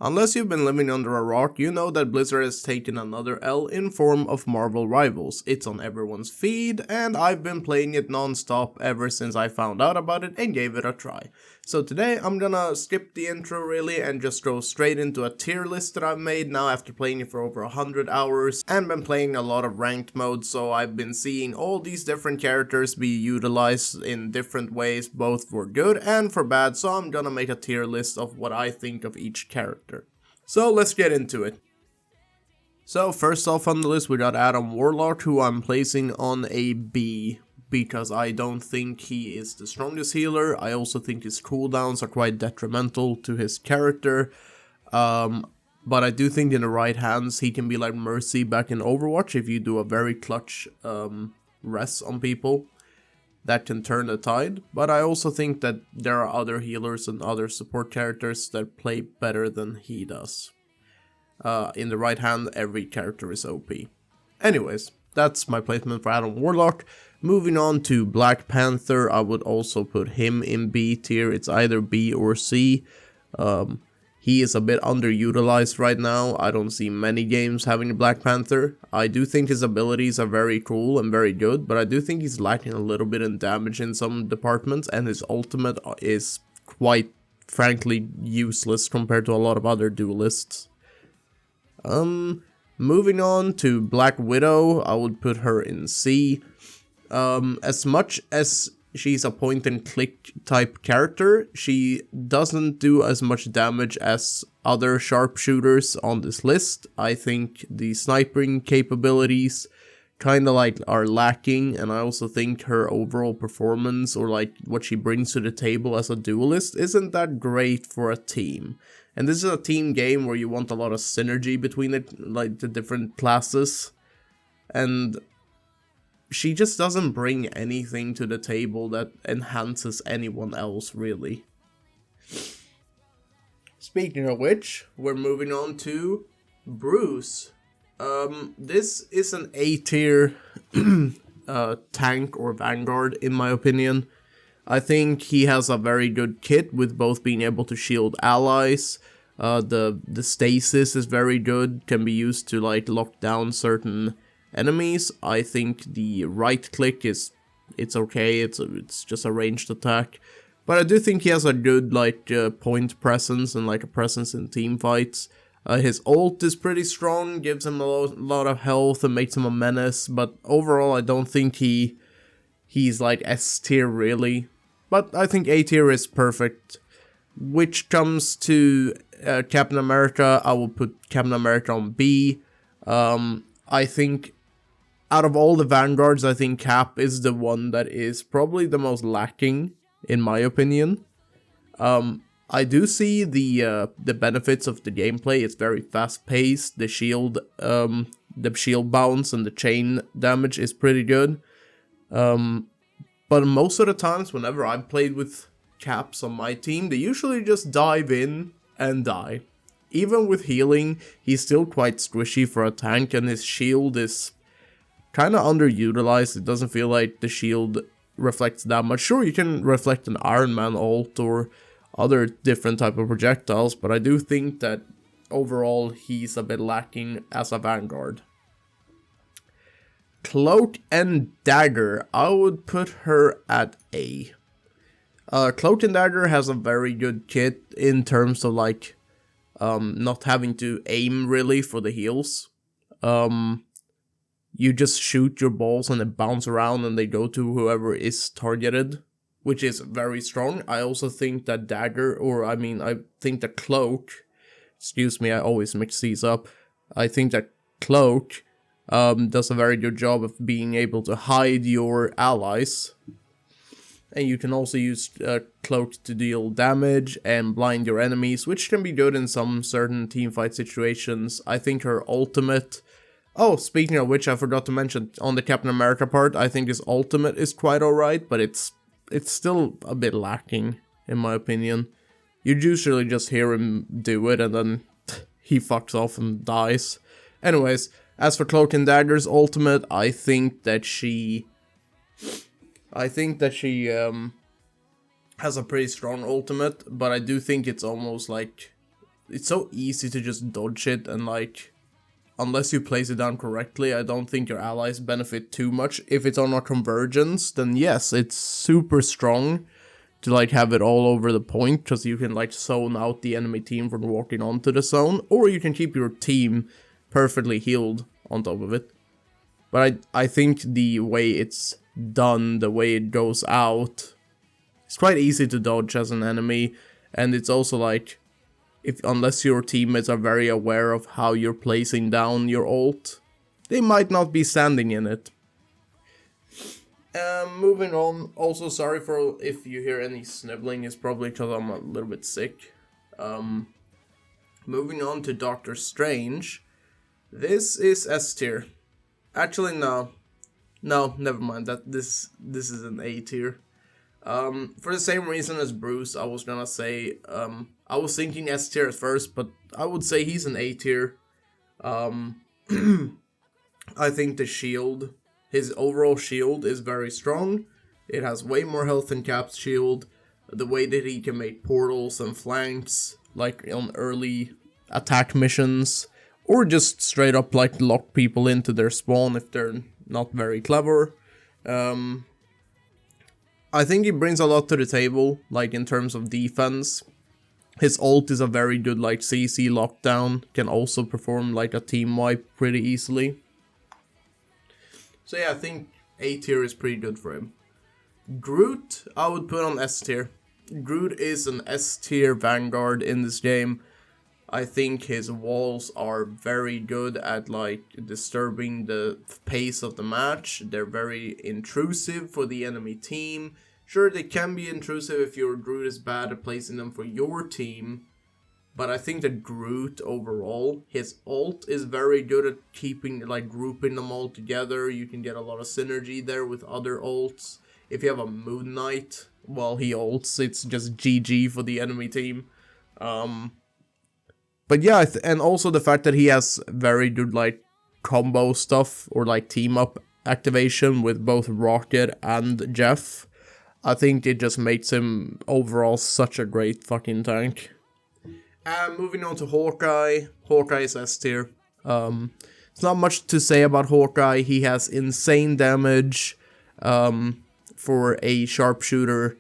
Unless you've been living under a rock, you know that Blizzard has taken another L in form of Marvel Rivals. It's on everyone's feed, and I've been playing it non-stop ever since I found out about it and gave it a try. So today I'm gonna skip the intro really and just go straight into a tier list that I've made now after playing it for over 100 hours and been playing a lot of ranked mode, so I've been seeing all these different characters be utilized in different ways, both for good and for bad, so I'm gonna make a tier list of what I think of each character. So let's get into it. So first off on the list we got Adam Warlock, who I'm placing on a B, because I don't think he is the strongest healer. I also think his cooldowns are quite detrimental to his character, but I do think in the right hands he can be like Mercy back in Overwatch if you do a very clutch res on people. That can turn the tide, but I also think that there are other healers and other support characters that play better than he does. In the right hand, every character is OP. Anyways, that's my placement for Adam Warlock. Moving on to Black Panther, I would also put him in B tier. It's either B or C. He is a bit underutilized right now. I don't see many games having a Black Panther. I do think his abilities are very cool and very good, but I do think he's lacking a little bit in damage in some departments, and his ultimate is quite frankly useless compared to a lot of other duelists. Moving on to Black Widow, I would put her in C. As much as she's a point and click type character, she doesn't do as much damage as other sharpshooters on this list. I think the sniping capabilities kind of like are lacking, and I also think her overall performance or like what she brings to the table as a duelist isn't that great for a team. And this is a team game where you want a lot of synergy between it, like the different classes, and she just doesn't bring anything to the table that enhances anyone else, really. Speaking of which, we're moving on to Bruce. This is an A tier tank or vanguard, in my opinion. I think he has a very good kit with both being able to shield allies. The stasis is very good, can be used to like lock down certain enemies. I think the right click it's okay, it's just a ranged attack. But I do think he has a good like point presence and like a presence in team fights. His ult is pretty strong, gives him a lot of health and makes him a menace, but overall I don't think he's like S tier really. But I think A tier is perfect. Which comes to Captain America, I will put Captain America on B. I think out of all the vanguards, I think Cap is the one that is probably the most lacking, in my opinion. I do see the benefits of the gameplay. It's very fast paced. The shield bounce and the chain damage is pretty good. But most of the times, whenever I've played with Caps on my team, they usually just dive in and die. Even with healing, he's still quite squishy for a tank, and his shield is kind of underutilized. It doesn't feel like the shield reflects that much. Sure, you can reflect an Iron Man ult or other different type of projectiles, but I do think that overall he's a bit lacking as a vanguard. Cloak and Dagger, I would put her at A. Cloak and Dagger has a very good kit in terms of like not having to aim really for the heals. You just shoot your balls and they bounce around and they go to whoever is targeted, which is very strong. I also think that Dagger, I think that Cloak, excuse me, I always mix these up. I think that Cloak does a very good job of being able to hide your allies. And you can also use Cloak to deal damage and blind your enemies, which can be good in some certain teamfight situations. I think her ultimate... Oh, speaking of which, I forgot to mention, on the Captain America part, I think his ultimate is quite alright, but it's still a bit lacking, in my opinion. You usually just hear him do it, and then he fucks off and dies. Anyways, as for Cloak and Dagger's ultimate, I think that she has a pretty strong ultimate, but I do think it's almost like it's so easy to just dodge it, and like, unless you place it down correctly, I don't think your allies benefit too much. If it's on a convergence, then yes, it's super strong to like have it all over the point, because you can like zone out the enemy team from walking onto the zone, or you can keep your team perfectly healed on top of it. But I think the way it's done, the way it goes out, it's quite easy to dodge as an enemy, and it's also like, unless your teammates are very aware of how you're placing down your ult, they might not be standing in it. Moving on, also sorry for if you hear any snibbling, it's probably because I'm a little bit sick. Moving on to Doctor Strange, this is S tier. Actually, no, never mind, this is an A tier. For the same reason as Bruce, I was gonna say, I was thinking S tier at first, but I would say he's an A tier. I think the shield, his overall shield is very strong. It has way more health than Cap's shield. The way that he can make portals and flanks, like on early attack missions, or just straight up like lock people into their spawn if they're not very clever. I think he brings a lot to the table, like in terms of defense. His ult is a very good like CC lockdown, can also perform like a team wipe pretty easily. So yeah, I think A tier is pretty good for him. Groot, I would put on S tier. Groot is an S tier Vanguard in this game. I think his walls are very good at like disturbing the pace of the match. They're very intrusive for the enemy team. Sure, they can be intrusive if your Groot is bad at placing them for your team. But I think that Groot overall, his ult is very good at keeping, like grouping them all together. You can get a lot of synergy there with other ults. If you have a Moon Knight while he ults, it's just GG for the enemy team. But yeah, and also the fact that he has very good like combo stuff or like team up activation with both Rocket and Jeff. I think it just makes him overall such a great fucking tank. Moving on to Hawkeye. Hawkeye is S tier. It's not much to say about Hawkeye. He has insane damage for a sharpshooter.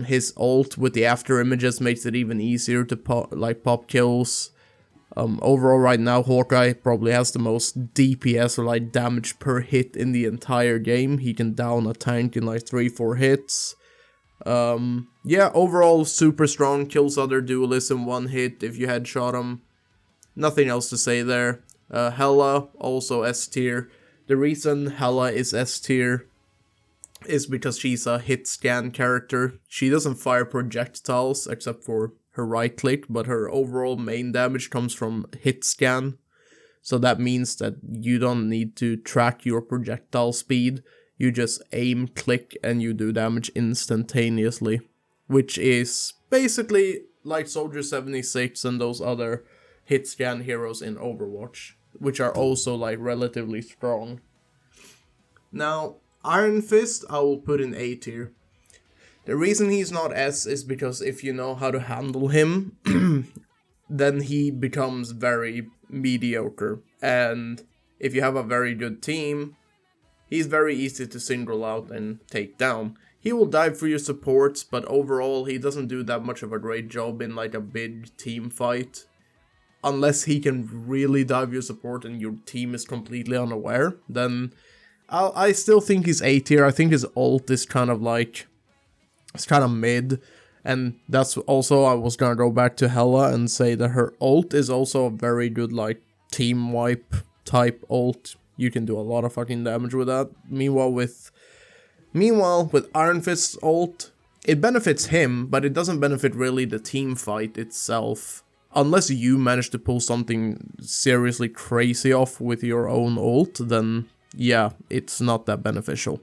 His ult with the after images makes it even easier to pop kills. Overall right now Hawkeye probably has the most DPS or like damage per hit in the entire game. He can down a tank in like 3-4 hits. Yeah, overall super strong, kills other duelists in one hit if you headshot him. Nothing else to say there. Hela, also S tier. The reason Hela is S tier is because she's a hit scan character. She doesn't fire projectiles except for her right click, but her overall main damage comes from hit scan. So that means that you don't need to track your projectile speed. You just aim, click, and you do damage instantaneously. Which is basically like Soldier 76 and those other hit scan heroes in Overwatch, which are also like relatively strong. Now, Iron Fist I will put in A tier. The reason he's not S is because if you know how to handle him, then he becomes very mediocre. And if you have a very good team, he's very easy to single out and take down. He will dive for your supports, but overall he doesn't do that much of a great job in like a big team fight. Unless he can really dive your support and your team is completely unaware, then I still think he's A tier. I think his ult is kind of like, it's kind of mid. And that's also, I was gonna go back to Hela and say that her ult is also a very good like team wipe type ult. You can do a lot of fucking damage with that. Meanwhile with Iron Fist's ult, it benefits him, but it doesn't benefit really the team fight itself. Unless you manage to pull something seriously crazy off with your own ult, then yeah, it's not that beneficial.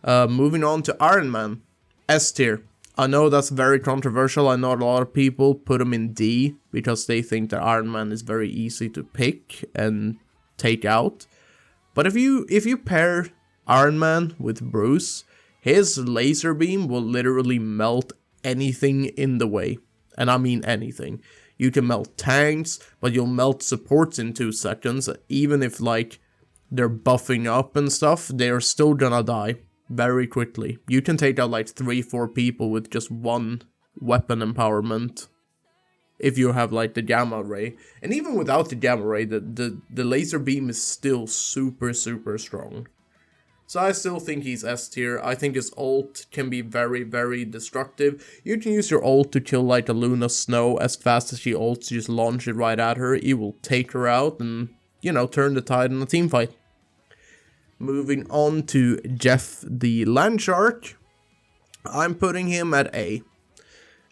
Moving on to Iron Man, S tier. I know that's very controversial. I know a lot of people put him in D because they think that Iron Man is very easy to pick and take out. But if you pair Iron Man with Bruce, his laser beam will literally melt anything in the way. And I mean anything. You can melt tanks, but you'll melt supports in 2 seconds. Even if like they're buffing up and stuff, they're still gonna die very quickly. You can take out like 3-4 people with just 1 weapon empowerment if you have like the gamma ray. And even without the gamma ray, the laser beam is still super strong. So I still think he's S tier. I think his ult can be very destructive. You can use your ult to kill like a Luna Snow as fast as she ults. You just launch it right at her. You will take her out and, you know, turn the tide in a team fight. Moving on to Jeff the Landshark. I'm putting him at A.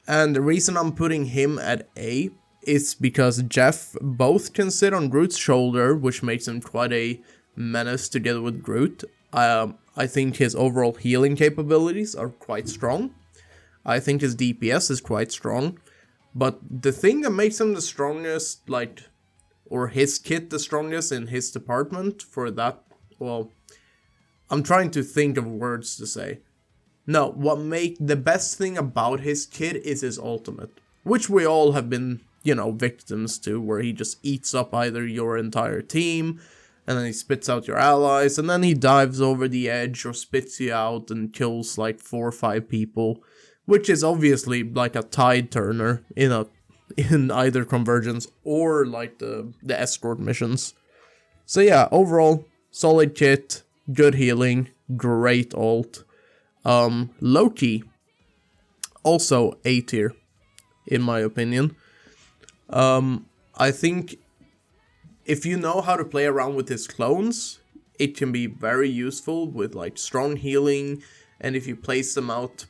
And the reason I'm putting him at A is because Jeff both can sit on Groot's shoulder, which makes him quite a menace together with Groot. I think his overall healing capabilities are quite strong. I think his DPS is quite strong. But the thing that makes him the strongest, like, or his kit the strongest in his department for that, well, I'm trying to think of words to say. No, the best thing about his kit is his ultimate, which we all have been, you know, victims to, where he just eats up either your entire team, and then he spits out your allies, and then he dives over the edge or spits you out and kills like 4 or 5 people, which is obviously like a tide turner in either convergence or like the escort missions. So yeah, overall, solid kit, good healing, great ult. Loki, also A tier, in my opinion. I think if you know how to play around with his clones, it can be very useful with like strong healing, and if you place them out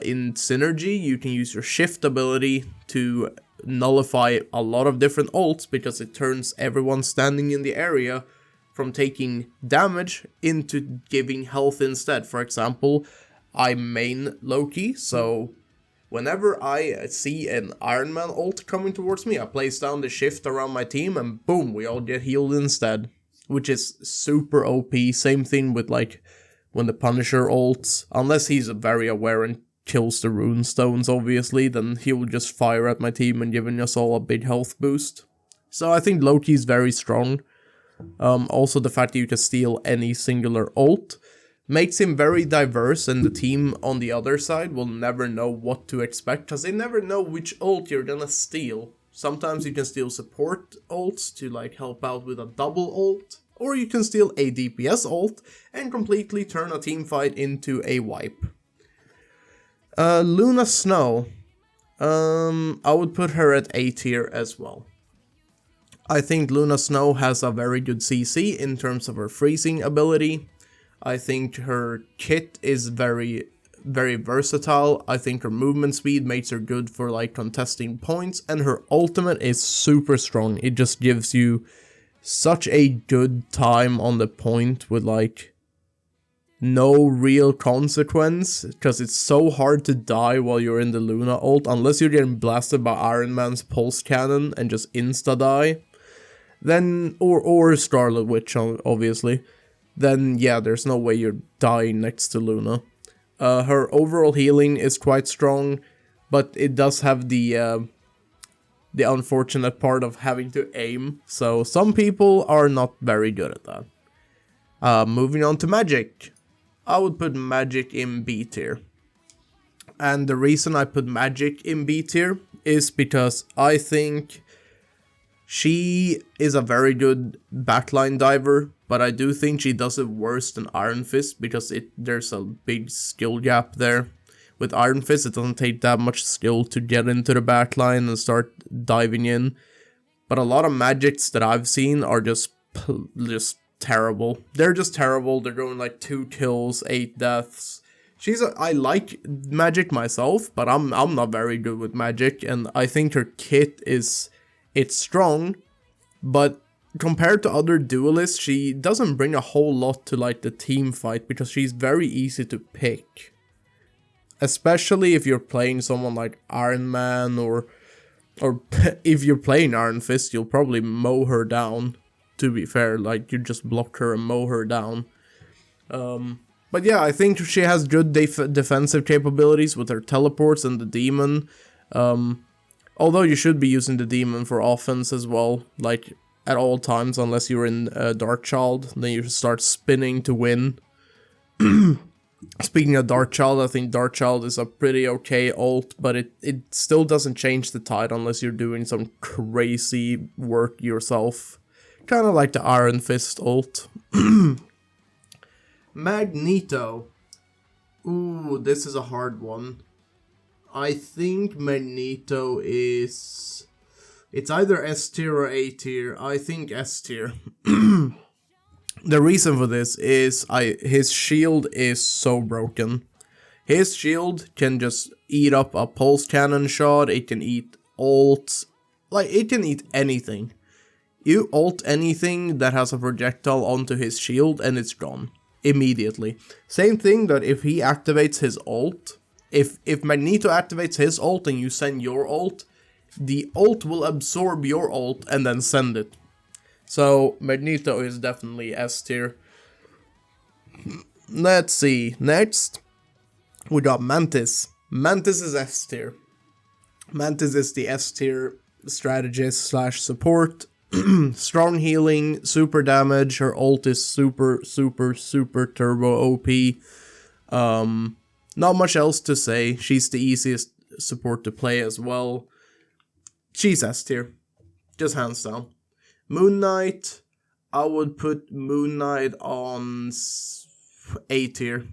in synergy, you can use your shift ability to nullify a lot of different ults, because it turns everyone standing in the area from taking damage into giving health instead. For example, I main Loki, so whenever I see an Iron Man ult coming towards me, I place down the shift around my team and boom, we all get healed instead, which is super OP. Same thing with like when the Punisher ults, unless he's very aware and kills the rune stones obviously, then he will just fire at my team and giving us all a big health boost. So I think Loki's very strong. Also the fact that you can steal any singular ult makes him very diverse, and the team on the other side will never know what to expect, because they never know which ult you're gonna steal. Sometimes you can steal support ults to like help out with a double ult, or you can steal a DPS ult and completely turn a team fight into a wipe. Luna Snow, I would put her at A tier as well. I think Luna Snow has a very good CC in terms of her freezing ability. I think her kit is very versatile. I think her movement speed makes her good for like contesting points, and her ultimate is super strong. It just gives you such a good time on the point with like no real consequence, because it's so hard to die while you're in the Luna ult, unless you're getting blasted by Iron Man's pulse cannon and just insta die. Then, or Scarlet Witch, obviously. Then yeah, there's no way you're dying next to Luna. Her overall healing is quite strong, but it does have the unfortunate part of having to aim, so some people are not very good at that. Moving on to Magic. I would put Magic in B tier. And the reason I put Magic in B tier is because I think she is a very good backline diver, but I do think she does it worse than Iron Fist, because there's a big skill gap there. With Iron Fist, it doesn't take that much skill to get into the backline and start diving in. But a lot of Magics that I've seen are just terrible. They're just terrible. They're going like 2 kills, 8 deaths. I like Magic myself, but I'm not very good with Magic, and I think her kit it's strong, but compared to other duelists, she doesn't bring a whole lot to like the team fight, because she's very easy to pick. Especially if you're playing someone like Iron Man, or if you're playing Iron Fist, you'll probably mow her down, to be fair. Like, you just block her and mow her down. But yeah, I think she has good defensive capabilities with her teleports and the demon. Although you should be using the demon for offense as well, like at all times, unless you're in Darkchild, then you start spinning to win. Speaking of Darkchild, I think Darkchild is a pretty okay ult, but it still doesn't change the tide unless you're doing some crazy work yourself. Kind of like the Iron Fist ult. Magneto. Ooh, this is a hard one. I think Magneto is... It's either S tier or A tier. I think S tier. The reason for this is his shield is so broken. His shield can just eat up a pulse cannon shot, it can eat ults, like it can eat anything. You ult anything that has a projectile onto his shield and it's gone. Immediately. Same thing that if he activates his ult, if Magneto activates his ult and you send your ult, the ult will absorb your ult and then send it. So, Magneto is definitely S tier. Let's see. Next, we got Mantis. Mantis is S tier. Mantis is the S tier strategist slash support. Strong healing, super damage. Her ult is super turbo OP. Not much else to say. She's the easiest support to play as well. She's S tier. Just hands down. Moon Knight, I would put Moon Knight on A tier.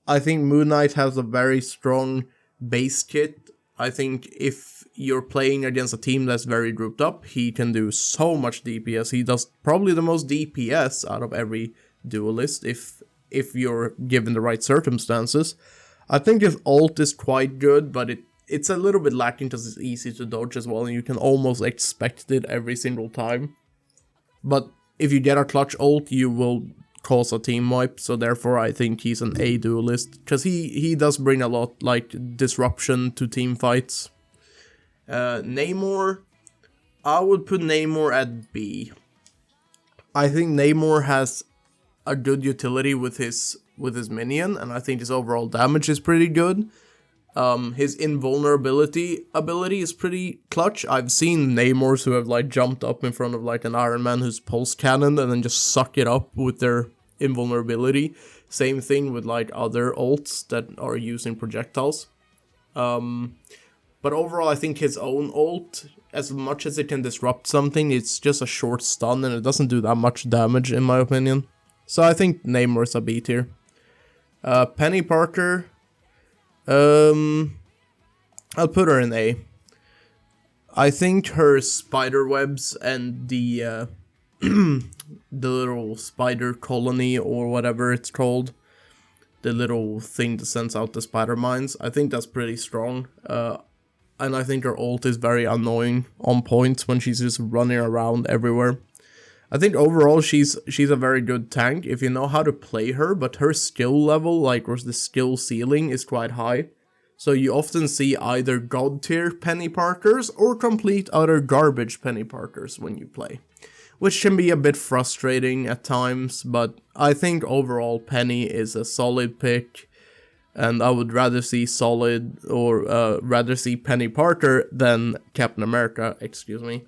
I think Moon Knight has a very strong base kit. I think if you're playing against a team that's very grouped up, he can do so much DPS. He does probably the most DPS out of every duelist if you're given the right circumstances. I think his ult is quite good, but it's a little bit lacking because it's easy to dodge as well, and you can almost expect it every single time. But if you get a clutch ult, you will cause a team wipe, so therefore I think he's an A duelist, because he does bring a lot, like, disruption to team fights. Namor, I would put Namor at B. I think Namor has a good utility with his minion, and I think his overall damage is pretty good. His invulnerability ability is pretty clutch. I've seen Namors who have like jumped up in front of like an Iron Man who's pulse cannon and then just suck it up with their invulnerability. Same thing with like other ults that are using projectiles. But overall I think his own ult, as much as it can disrupt something, it's just a short stun and it doesn't do that much damage in my opinion. So I think Namor's a B tier. Penny Parker, I'll put her in A. I think her spider webs and the little spider colony or whatever it's called, the little thing that sends out the spider mines, I think that's pretty strong. And I think her ult is very annoying on points when she's just running around everywhere. I think overall she's a very good tank if you know how to play her, but her skill level, like the skill ceiling, is quite high. So you often see either god tier Penny Parkers or complete utter garbage Penny Parkers when you play, which can be a bit frustrating at times, but I think overall Penny is a solid pick, and I would rather see rather see Penny Parker than Captain America, excuse me.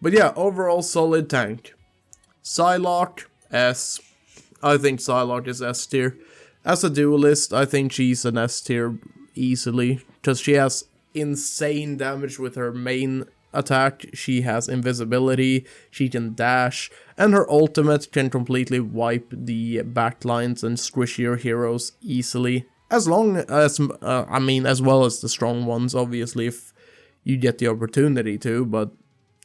But yeah, overall solid tank. Psylocke, S. I think Psylocke is S tier. As a duelist, I think she's an S tier easily, because she has insane damage with her main attack, she has invisibility, she can dash, and her ultimate can completely wipe the backlines and squish your heroes easily. As long as, as well as the strong ones, obviously, if you get the opportunity to, but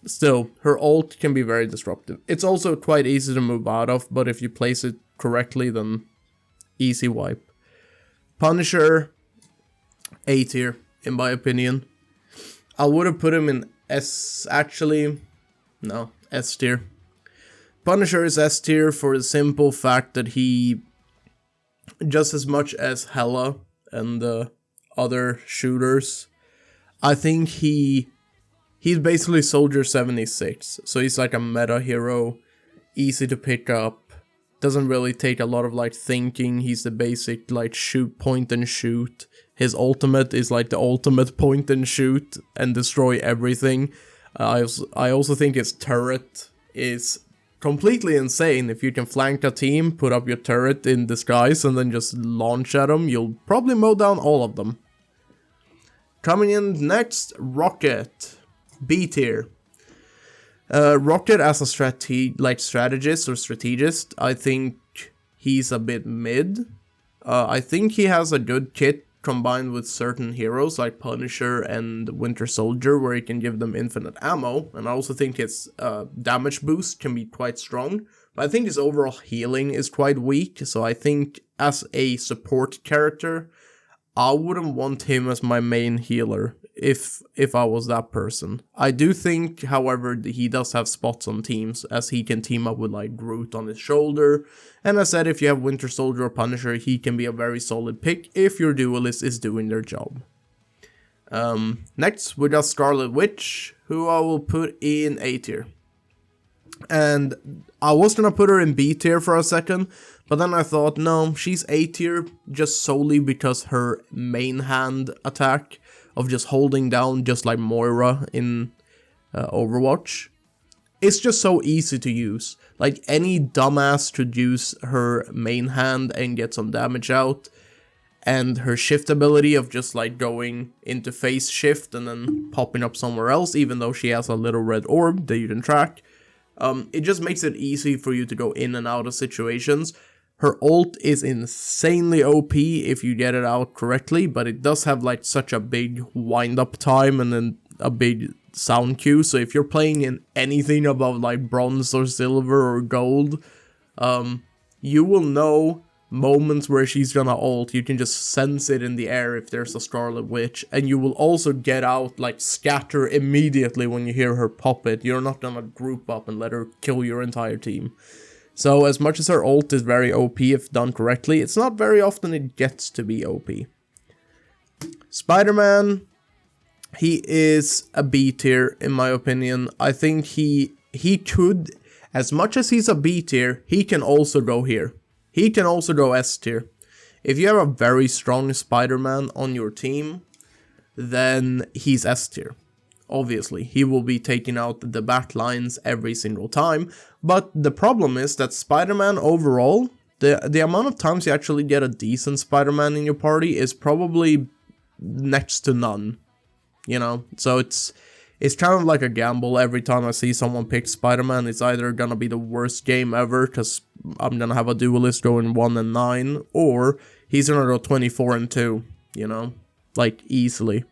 still, her ult can be very disruptive. It's also quite easy to move out of, but if you place it correctly, then easy wipe. Punisher, A tier, in my opinion. I would have put him in S, actually. No, S tier. Punisher is S tier for the simple fact that he, just as much as Hela and the other shooters, I think he's basically Soldier 76, so he's like a meta hero, easy to pick up, doesn't really take a lot of like thinking, he's the basic like shoot, point and shoot, His ultimate is like the ultimate point and shoot and destroy everything. I also think his turret is completely insane. If you can flank a team, put up your turret in disguise and then just launch at them, you'll probably mow down all of them. Coming in next, Rocket. B tier. Rocket as a strategist or strategist, I think he's a bit mid. I think he has a good kit combined with certain heroes like Punisher and Winter Soldier, where he can give them infinite ammo, and I also think his damage boost can be quite strong, but I think his overall healing is quite weak, so I think as a support character, I wouldn't want him as my main healer if I was that person. I do think, however, he does have spots on teams, as he can team up with like Groot on his shoulder, and as I said, if you have Winter Soldier or Punisher, he can be a very solid pick if your duelist is doing their job. Next, we got Scarlet Witch, who I will put in A tier. And I was gonna put her in B tier for a second, but then I thought, no, she's A tier just solely because her main hand attack of just holding down, just like Moira in Overwatch, it's just so easy to use. Like, any dumbass could use her main hand and get some damage out, and her shift ability of just like going into phase shift and then popping up somewhere else, even though she has a little red orb that you can track, it just makes it easy for you to go in and out of situations. Her ult is insanely OP if you get it out correctly, but it does have like such a big wind-up time and then a big sound cue, so if you're playing in anything above like bronze or silver or gold, you will know moments where she's gonna ult. You can just sense it in the air if there's a Scarlet Witch, and you will also get out, like scatter immediately when you hear her pop it. You're not gonna group up and let her kill your entire team. So as much as her ult is very OP if done correctly, it's not very often it gets to be OP. Spider-Man, he is a B tier in my opinion. I think he could, as much as he's a B tier, he can also go here. He can also go S tier. If you have a very strong Spider-Man on your team, then he's S tier. Obviously, he will be taking out the back lines every single time, but the problem is that Spider-Man overall, the amount of times you actually get a decent Spider-Man in your party is probably next to none, you know? So it's kind of like a gamble. Every time I see someone pick Spider-Man, it's either gonna be the worst game ever, because I'm gonna have a duelist going 1-9, or he's gonna go 24-2, you know? Like, easily.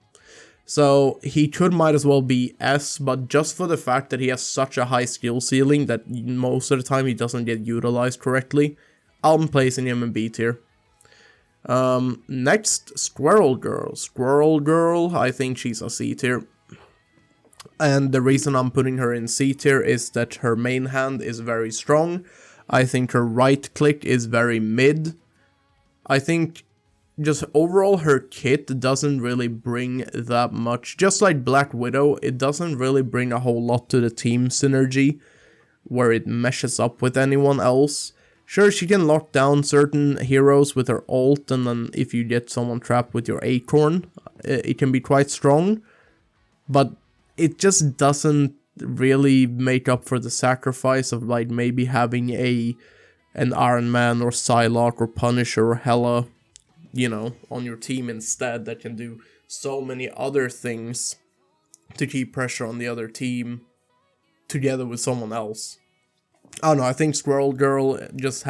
So he might as well be S, but just for the fact that he has such a high skill ceiling that most of the time he doesn't get utilized correctly, I'm placing him in B tier. Next, Squirrel Girl. Squirrel Girl, I think she's a C tier. And the reason I'm putting her in C tier is that her main hand is very strong. I think her right click is very mid. I think just overall her kit doesn't really bring that much. Just like Black Widow, it doesn't really bring a whole lot to the team synergy where it meshes up with anyone else. Sure, she can lock down certain heroes with her ult, and then if you get someone trapped with your acorn, it can be quite strong, but it just doesn't really make up for the sacrifice of like maybe having an Iron Man or Psylocke or Punisher or Hela, you know, on your team instead, that can do so many other things to keep pressure on the other team together with someone else. I don't know, I think Squirrel Girl just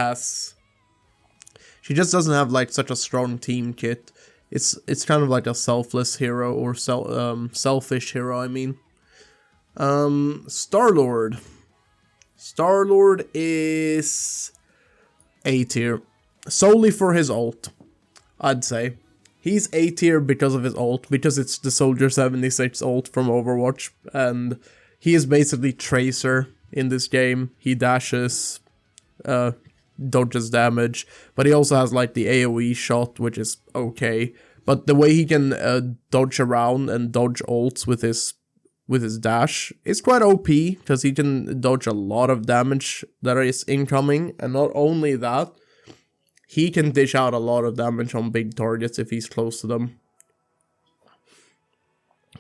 she just doesn't have like such a strong team kit. It's kind of like a selfless hero, or selfish hero, I mean. Star-Lord. Star-Lord is A tier, solely for his ult, I'd say. He's A tier because of his ult, because it's the Soldier 76 ult from Overwatch, and he is basically Tracer in this game. He dashes, dodges damage, but he also has like the AoE shot, which is okay. But the way he can dodge around and dodge ults with his dash is quite OP, because he can dodge a lot of damage that is incoming, and not only that, he can dish out a lot of damage on big targets if he's close to them.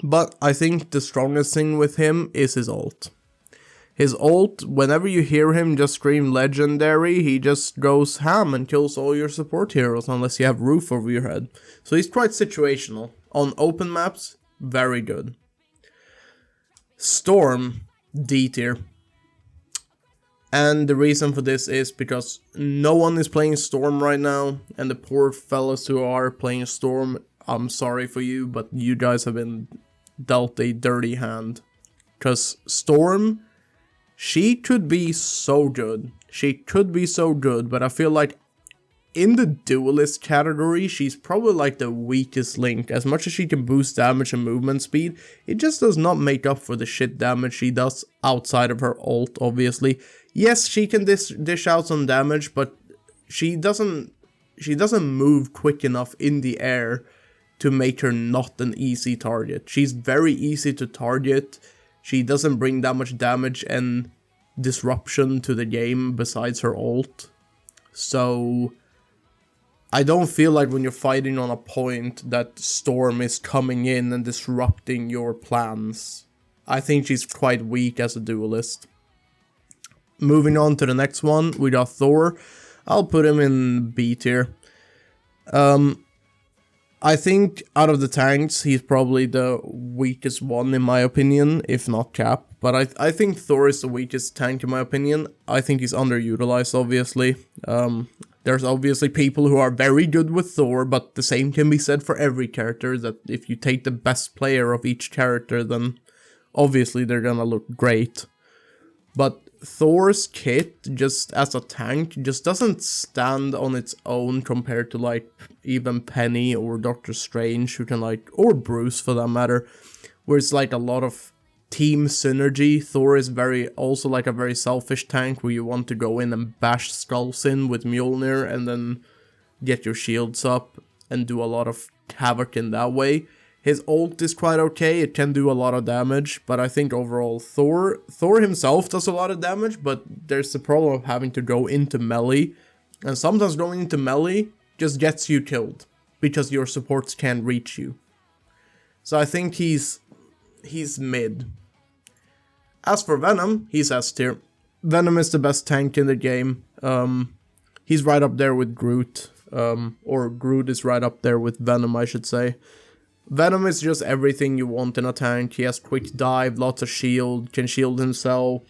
But I think the strongest thing with him is his ult. His ult, whenever you hear him just scream legendary, he just goes ham and kills all your support heroes unless you have roof over your head. So he's quite situational. On open maps, very good. Storm, D tier. And the reason for this is because no one is playing Storm right now, and the poor fellas who are playing Storm, I'm sorry for you, but you guys have been dealt a dirty hand. Because Storm, she could be so good. She could be so good, but I feel like in the duelist category, she's probably like the weakest link. As much as she can boost damage and movement speed, it just does not make up for the shit damage she does outside of her ult, obviously. Yes, she can dish out some damage, but she doesn't move quick enough in the air to make her not an easy target. She's very easy to target. She doesn't bring that much damage and disruption to the game besides her ult. So I don't feel like when you're fighting on a point that Storm is coming in and disrupting your plans. I think she's quite weak as a duelist. Moving on to the next one, we got Thor. I'll put him in B tier. I think out of the tanks, he's probably the weakest one in my opinion, if not Cap. But I think Thor is the weakest tank in my opinion. I think he's underutilized, obviously. There's obviously people who are very good with Thor, but the same can be said for every character, that if you take the best player of each character, then obviously they're gonna look great. But Thor's kit, just as a tank, just doesn't stand on its own compared to like even Penny or Doctor Strange, who can like, or Bruce for that matter, where it's like a lot of team synergy. Thor is also like a very selfish tank where you want to go in and bash skulls in with Mjolnir and then get your shields up and do a lot of havoc in that way. His ult is quite okay, it can do a lot of damage, but I think overall Thor himself does a lot of damage, but there's the problem of having to go into melee, and sometimes going into melee just gets you killed, because your supports can't reach you. So I think he's mid. As for Venom, he's S tier. Venom is the best tank in the game. He's right up there with Groot, or Groot is right up there with Venom, I should say. Venom is just everything you want in a tank. He has quick dive, lots of shield, can shield himself,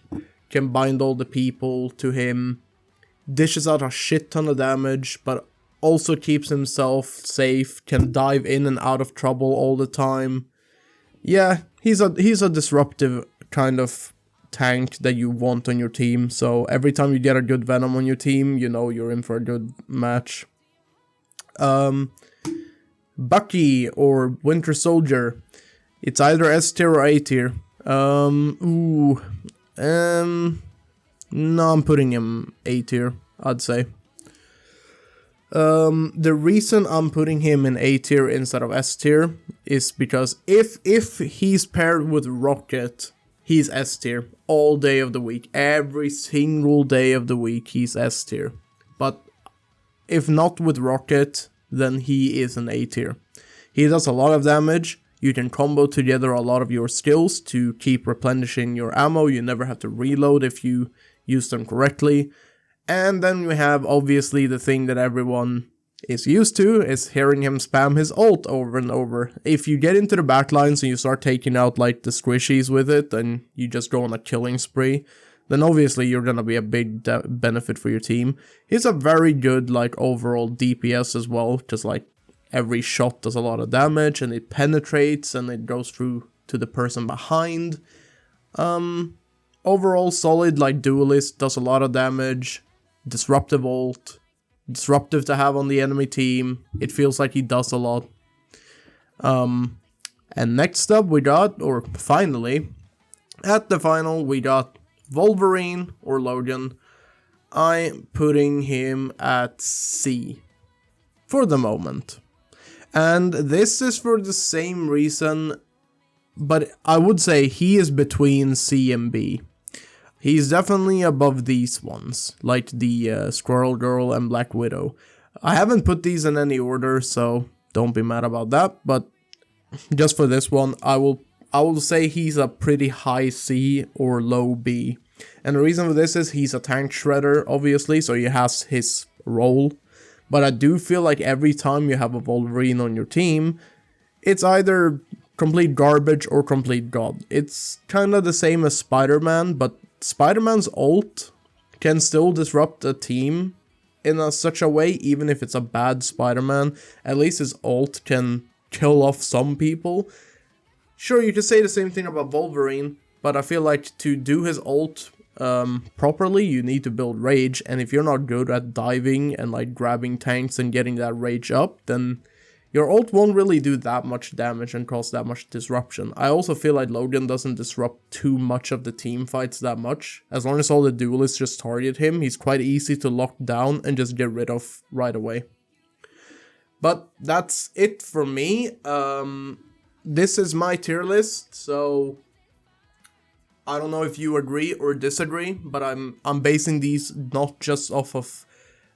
can bind all the people to him, dishes out a shit ton of damage, but also keeps himself safe, can dive in and out of trouble all the time. Yeah, he's a disruptive kind of tank that you want on your team, so every time you get a good Venom on your team, you know you're in for a good match. Bucky or Winter Soldier, it's either S tier or A tier. No, I'm putting him A tier, I'd say. The reason I'm putting him in A tier instead of S tier is because if he's paired with Rocket, he's S tier all day of the week. Every single day of the week, he's S tier. But if not with Rocket, then he is an A tier. He does a lot of damage. You can combo together a lot of your skills to keep replenishing your ammo. You never have to reload if you use them correctly. And then we have obviously the thing that everyone is used to, is hearing him spam his ult over and over. If you get into the backlines and you start taking out like the squishies with it and you just go on a killing spree, then obviously you're gonna be a big benefit for your team. He's a very good like overall DPS as well, just like every shot does a lot of damage and it penetrates and it goes through to the person behind. Overall solid like duelist, does a lot of damage, disruptive ult, disruptive to have on the enemy team. It feels like he does a lot. And next up we got, or finally, at the final we got Wolverine or Logan. I'm putting him at C for the moment. And this is for the same reason, but I would say he is between C and B. He's definitely above these ones, like the Squirrel Girl and Black Widow. I haven't put these in any order, so don't be mad about that, but just for this one, I will say he's a pretty high C or low B. And the reason for this is he's a tank shredder, obviously, so he has his role. But I do feel like every time you have a Wolverine on your team, it's either complete garbage or complete god. It's kind of the same as Spider-Man, but Spider-Man's ult can still disrupt a team in such a way, even if it's a bad Spider-Man. At least his ult can kill off some people. Sure, you could say the same thing about Wolverine, but I feel like to do his ult properly, you need to build rage, and if you're not good at diving and like grabbing tanks and getting that rage up, then your ult won't really do that much damage and cause that much disruption. I also feel like Logan doesn't disrupt too much of the team fights that much. As long as all the duelists just target him, he's quite easy to lock down and just get rid of right away. But that's it for me. This is my tier list, so I don't know if you agree or disagree, but I'm basing these not just off of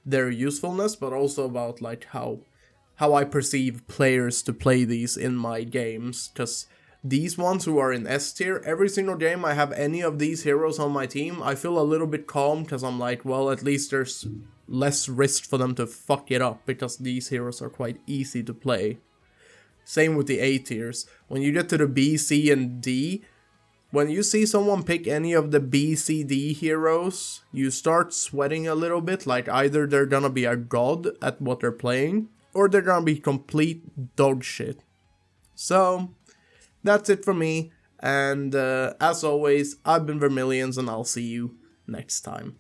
their usefulness, but also about like how I perceive players to play these in my games. Because these ones who are in S tier, every single game I have any of these heroes on my team, I feel a little bit calm because I'm like, well, at least there's less risk for them to fuck it up because these heroes are quite easy to play. Same with the A tiers. When you get to the B, C, and D, when you see someone pick any of the B, C, D heroes, you start sweating a little bit, like either they're gonna be a god at what they're playing, or they're gonna be complete dog shit. So, that's it for me, and as always, I've been Vermillions, and I'll see you next time.